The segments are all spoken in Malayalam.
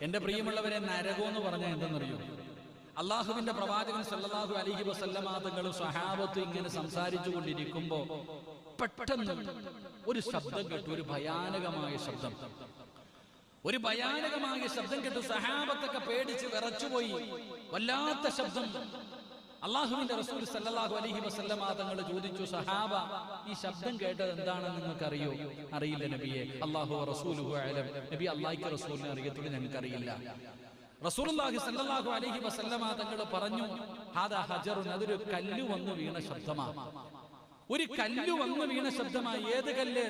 എന്റെ പ്രിയമുള്ളവരെ, നരകം എന്ന് പറഞ്ഞാൽ എന്തെന്നറിയോ? അള്ളാഹുവിന്റെ പ്രവാചകൻ സല്ലല്ലാഹു അലൈഹി വസല്ലമ തങ്ങളും സ്വഹാബത്തും ഇങ്ങനെ സംസാരിച്ചു കൊണ്ടിരിക്കുമ്പോ പെട്ടെന്ന് ഒരു ശബ്ദം കേട്ടു. ഒരു ഭയാനകമായ ശബ്ദം കേട്ടു. സഹാബത്തൊക്കെ പേടിച്ച് വിറച്ചുപോയി. വല്ലാത്ത ശബ്ദം. അള്ളാഹുവിന്റെ റസൂൽ സല്ലല്ലാഹു അലൈഹി വസല്ലമ തങ്ങൾ ചോദിച്ചു, സഹാബ, ഈ ശബ്ദം കേട്ടത് എന്താണെന്ന് നിങ്ങൾക്ക് അറിയോ? അറിയില്ല നബിയെ. അല്ലാഹു റസൂലുഹു അലം. നബി, അല്ലാഹുവിന്റെ റസൂലിനെ അറിയത്തുള്ളൂ, ഞങ്ങൾക്കറിയില്ല. റസൂലുള്ളാഹി സ്വല്ലല്ലാഹു അലൈഹി വസല്ലമ തങ്ങൾ പറഞ്ഞു, ഹാദാ ഹജറുൻ, അതൊരു കല്ല് വന്നു വീണ ശബ്ദമാണ്. ഒരു കല്ല് വന്നു വീണ ശബ്ദമായി. ഏത് കല്ല്?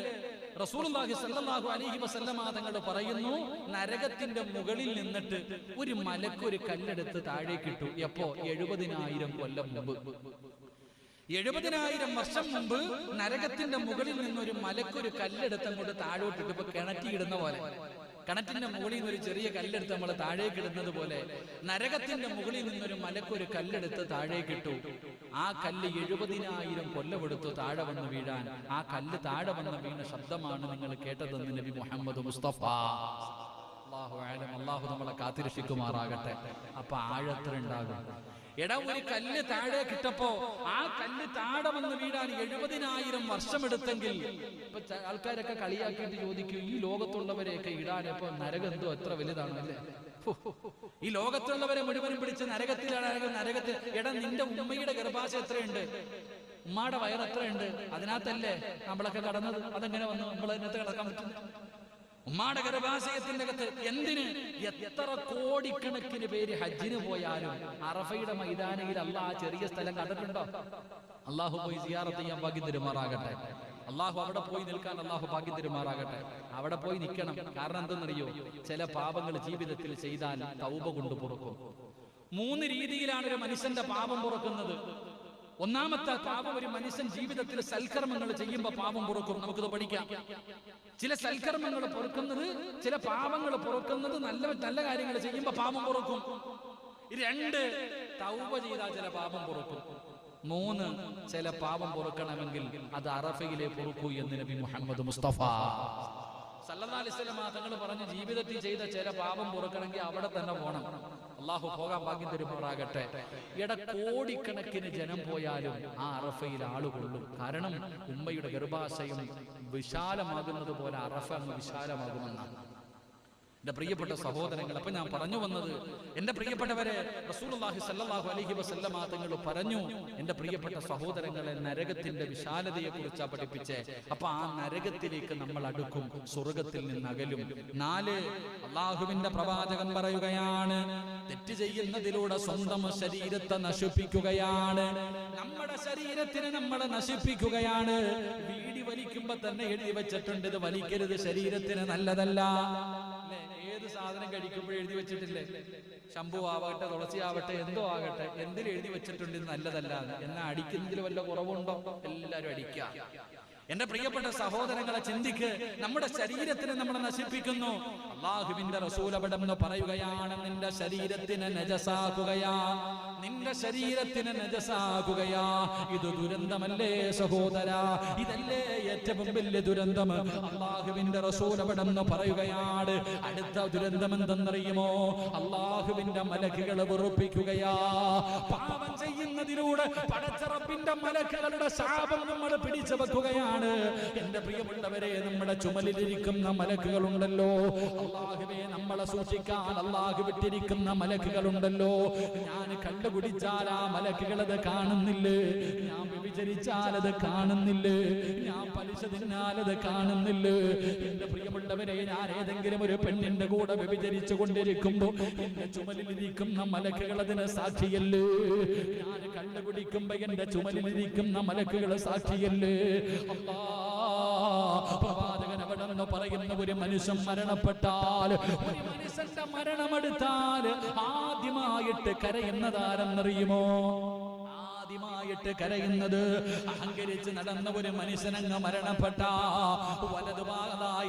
റസൂലുള്ളാഹി സ്വല്ലല്ലാഹു അലൈഹി വസല്ലമ തങ്ങൾ പറയുന്നു, നരകത്തിന്റെ മുകളിൽ നിന്നിട്ട് ഒരു മലക്ക് ഒരു കല്ലെടുത്ത് താഴേക്കിട്ടു. എപ്പോ? 70,000 കൊല്ലം മുമ്പ്. 70,000 വർഷം മുമ്പ് നരകത്തിന്റെ മുകളിൽ നിന്നൊരു മലക്കൊരു കല്ലെടുത്ത് അങ്ങോട്ട് താഴോട്ടിട്ട്. ഇപ്പൊ കിണറ്റിയിടുന്ന പോലെ, കിണറ്റിന്റെ മുകളിൽ നിന്ന് ഒരു ചെറിയ കല്ലെടുത്ത് നമ്മൾ താഴേക്കിടുന്നത് പോലെ നരകത്തിന്റെ മുകളിൽ നിന്നൊരു മലക്കൊരു കല്ലെടുത്ത് താഴേക്കിട്ടു. ആ കല്ല് 70,000 കൊല്ലമെടുത്തു താഴെ വന്ന് വീഴാൻ. ആ കല്ല് താഴെ വന്ന് വീണ ശബ്ദമാണ് നിങ്ങൾ കേട്ടതെന്ന് നബി മുഹമ്മദ് മുസ്തഫ. അല്ലാഹു അലം. അല്ലാഹു നമ്മളെ കാത്തിരക്ഷിക്കുമാറാകട്ടെ. അപ്പൊ ആഴത്തിലുണ്ടാകും. എടാ, ഒരു കല്ല് താഴെ കിട്ടപ്പോ ആ കല്ല് താഴെ വന്ന് വീഴാൻ 70,000 വർഷമെടുത്തെങ്കിൽ ഇപ്പൊ ആൾക്കാരൊക്കെ കളിയാക്കിയിട്ട് ചോദിക്കും, ഈ ലോകത്തുള്ളവരെയൊക്കെ ഇടാൻ ഇപ്പൊ നരകം എന്തോ എത്ര വലുതാണല്ലേ? ഈ ലോകത്തുള്ളവരെ മുഴുവനും പിടിച്ച് നരകത്തിലാണ്. നരകത്തിൽ എടാ, നിന്റെ ഉമ്മയുടെ ഗർഭാശയം എത്രയുണ്ട്? ഉമ്മയുടെ വയർ എത്രയുണ്ട്? അതിനകത്തല്ലേ നമ്മളൊക്കെ കടന്നത്? അതെങ്ങനെ വന്നു നമ്മൾ അതിനകത്ത് കിടക്കാൻ പറ്റും? ഉമ്മാടെ ഗർഭാശയത്തിന്റെ അകത്ത് എന്തിന്? എത്ര കോടിക്കണക്കിന് പേര് ഹജ്ജിന് പോയാലും അറഫയുടെ മൈതാനയിൽ അള്ളാഹ് ആ ചെറിയ സ്ഥലം കണ്ടിട്ടുണ്ടോ? അള്ളാഹു പോയി സിയാറത്ത് ചെയ്യാൻ ഭാഗ്യം തരുമാറാകട്ടെ. അള്ളാഹു അവിടെ പോയി നിൽക്കാൻ അള്ളാഹു ഭാഗ്യം തരുമാറാകട്ടെ. അവിടെ പോയി നിൽക്കണം. കാരണം എന്തെന്നറിയോ? ചില പാപങ്ങൾ ജീവിതത്തിൽ ചെയ്താൽ തൗബ കൊണ്ട് പൊറുക്കും. 3 രീതിയിലാണ് ഒരു മനുഷ്യന്റെ പാപം പൊറുക്കുന്നത്. ഒന്നാമത്തെ പാപം, ഒരു മനുഷ്യൻ ജീവിതത്തിൽ സൽക്കർമ്മങ്ങൾ ചെയ്യുമ്പോൾ പാപം പൊറുക്കും. നമുക്കിത് പഠിക്കാം. ചില സൽക്കർമ്മങ്ങൾ പൊറുക്കുന്നത്, ചില പാപങ്ങൾ പൊറുക്കുന്നത് നല്ല നല്ല കാര്യങ്ങൾ ചെയ്യുമ്പോൾ പാപം പൊറുക്കും. 2, തൗബ ചെയ്താൽ ചില പാപം പൊറുക്കും. 3, ചില പാപം പൊറുക്കണമെങ്കിൽ അത് അറഫയിലെ പൊറുക്കൂ എന്ന് നബി മുഹമ്മദ് മുസ്തഫ സല്ലല്ലാഹു അലൈഹി വസല്ലം തങ്ങൾ പറഞ്ഞു, ജീവിതത്തിൽ ചെയ്ത ചില പാപം പൊറുക്കണമെങ്കിൽ അവിടെ തന്നെ പോകണം. അള്ളാഹു പോകാൻ ഭാഗ്യം തരുമാറാകട്ടെ. കോടിക്കണക്കിന് ജനം പോയാലും ആ അറഫയിൽ ആളുകൊള്ളും. കാരണം ഉമ്മയുടെ ഗർഭാശയം വിശാലമാകുന്നത് പോലെ അറഫ അങ്ങ് വിശാലമാകുമെന്നാണ്. എന്റെ പ്രിയപ്പെട്ട സഹോദരങ്ങൾ, അപ്പൊ ഞാൻ പറഞ്ഞു വന്നത്, എന്റെ പ്രിയപ്പെട്ടവരെ, റസൂലുള്ളാഹി സ്വല്ലല്ലാഹു അലൈഹി വസല്ലമ തങ്ങൾ പറഞ്ഞു, എന്റെ പ്രിയപ്പെട്ട സഹോദരങ്ങളെ, നരകത്തിന്റെ വിശാലതയെ കുറിച്ചാ പഠിപ്പിച്ചേ. അപ്പൊ ആ നരകത്തിലേക്ക് നമ്മൾ അടുക്കും, സ്വർഗത്തിൽ നിന്ന് അകലും. 4, അള്ളാഹുവിന്റെ പ്രവാചകൻ പറയുകയാണ്, തെറ്റ് ചെയ്യുന്നതിലൂടെ സ്വന്തം ശരീരത്തെ നശിപ്പിക്കുകയാണ്. നമ്മുടെ ശരീരത്തിനെ നമ്മൾ നശിപ്പിക്കുകയാണ്. വീടി വലിക്കുമ്പോ തന്നെ എഴുതി വെച്ചിട്ടുണ്ട്, ഇത് വലിക്കരുത്, ശരീരത്തിന് നല്ലതല്ല. ഏത് സാധനം കഴിക്കുമ്പോഴും എഴുതി വെച്ചിട്ടില്ലേ? ശംഭു ആവട്ടെ, തുളസി ആവട്ടെ, എന്തോ ആകട്ടെ, എന്തിൽ എഴുതി വെച്ചിട്ടുണ്ട് ഇത് നല്ലതല്ല. എന്നാ അടിക്കുന്നതിൽ വല്ല കുറവുണ്ടോ? എല്ലാരും അടിക്കുക. എന്റെ പ്രിയപ്പെട്ട സഹോദരങ്ങളെ, ചിന്തിക്ക്. നമ്മുടെ ശരീരത്തിനെ നമ്മൾ നശിപ്പിക്കുന്നു. അള്ളാഹുവിന്റെ റസൂൽ അവിടെ പറയുകയാണ്, നിന്റെ ശരീരത്തിനെ നജസാക്കുകയാ, നിന്റെ ശരീരത്തിനെ നജസാക്കുകയാ. ഇത് ദുരന്തമല്ലേ സഹോദര? ഇതല്ലേ ഏറ്റവും വലിയ ദുരന്തം? അള്ളാഹുവിന്റെ റസൂൽ അവിടെ പറയുകയാണ്, അടുത്ത ദുരന്തം എന്തെന്നറിയുമോ? അള്ളാഹുവിന്റെ മലക്കുകളെ വെറുപ്പിക്കുകയാ. പാപം ചെയ്യുന്നതിലൂടെ പടച്ച റബ്ബിന്റെ മലക്കുകളുടെ ശാപം നമ്മൾ പിടിച്ചു വെക്കുകയാണ്. എന്റെ പ്രിയമുള്ളവരെ, നമ്മുടെ ചുമലിലിരിക്കുന്ന മലക്കുകളുണ്ടല്ലോ, അല്ലാഹുവേ നമ്മളെ സൂക്ഷിക്കാൻ അല്ലാഹു വിട്ടിരിക്കുന്ന മലക്കുകളുണ്ടല്ലോ. ഞാൻ കള്ളു കുടിച്ചാൽ ആ മലക്കുകളത് കാണുന്നില്ലേ? ഞാൻ വ്യഭിചരിച്ചാൽ അത് കാണുന്നില്ലേ? ഞാൻ പലിശ തിന്നാലത് കാണുന്നില്ലേ? എന്റെ പ്രിയമുള്ളവരെ, ഞാൻ ഏതെങ്കിലും ഒരു പെണ്ണിന്റെ കൂടെ വ്യഭിചരിച്ചു കൊണ്ടിരിക്കുമ്പോ എന്റെ ചുമലിലിരിക്കുന്ന മലക്കുകൾ അതിന് സാക്ഷിയല്ലേ? ഞാൻ കള്ളു കുടിക്കുമ്പോ എന്റെ ചുമലിലിരിക്കുന്ന മലക്കുകൾ സാക്ഷിയല്ലേ? പ്രവാചകൻ അവിടെ നിന്ന് പറയുന്ന, ഒരു മനുഷ്യൻ മരണപ്പെട്ടാൽ, ഒരു മനുഷ്യന്റെ മരണമെടുത്താൽ ആദ്യമായിട്ട് കരയുന്നതാരെന്നറിയുമോ? ആദ്യമായിട്ട് കരയുന്നത് അഹങ്കരിച്ച് നടന്ന ഒരു മനുഷ്യനങ്ങ് മരണപ്പെട്ട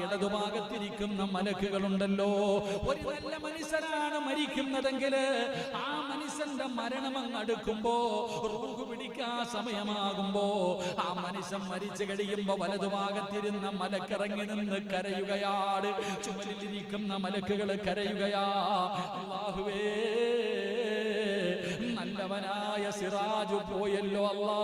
ഇടതുഭാഗത്തിരിക്കുന്ന മലക്കുകളുണ്ടല്ലോ, ഒരു നല്ല മനുഷ്യനാണ് മരിക്കുന്നതെങ്കിൽ ആ മനുഷ്യന്റെ മരണം അങ്ങ് അടുക്കുമ്പോ, റൂഹ് പിടിക്കാൻ സമയമാകുമ്പോ, ആ മനുഷ്യൻ മരിച്ചു കഴിയുമ്പോ വലതുഭാഗത്തിരുന്ന മലക്കിറങ്ങി നിന്ന് കരയുകയാണ്. ചുമലിലിരിക്കുന്ന മലക്കുകൾ കരയുകയാ, അല്ലാഹുവേ നല്ലവനായ സിറാജ് പോയല്ലോ അല്ലാ,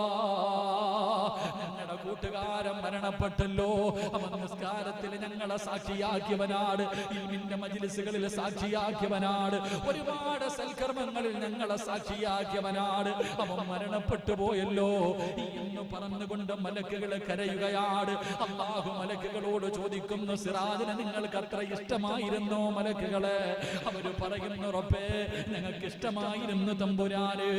ഞങ്ങളുടെ കൂട്ടുകാരൻ മരണപ്പെട്ടല്ലോ, അവൻ നിസ്കാരത്തിൽ ഞങ്ങളെ സാക്ഷിയാക്കിയവനാണ്, ഇൽമിന്റെ മജ്‌ലിസുകളിൽ സാക്ഷിയാക്കിയവനാണ്, ഒരുപാട് സൽക്കർമ്മങ്ങളിൽ ഞങ്ങളെ സാക്ഷിയാക്കിയവനാണ്, അവൻ മരണപ്പെട്ടു പോയല്ലോ എന്ന് പറഞ്ഞുകൊണ്ട് മലക്കുകൾ കരയുകയാണ്. അല്ലാഹു മലക്കുകളോട് ചോദിക്കുന്നു, സിറാജിനെ നിങ്ങൾക്ക് അത്ര ഇഷ്ടമായിരുന്നോ മലക്കുകളെ? അവര് പറയുന്നു, റബ്ബേ ഞങ്ങൾക്ക് ഇഷ്ടമായിരുന്നു തമ്പുരാന്.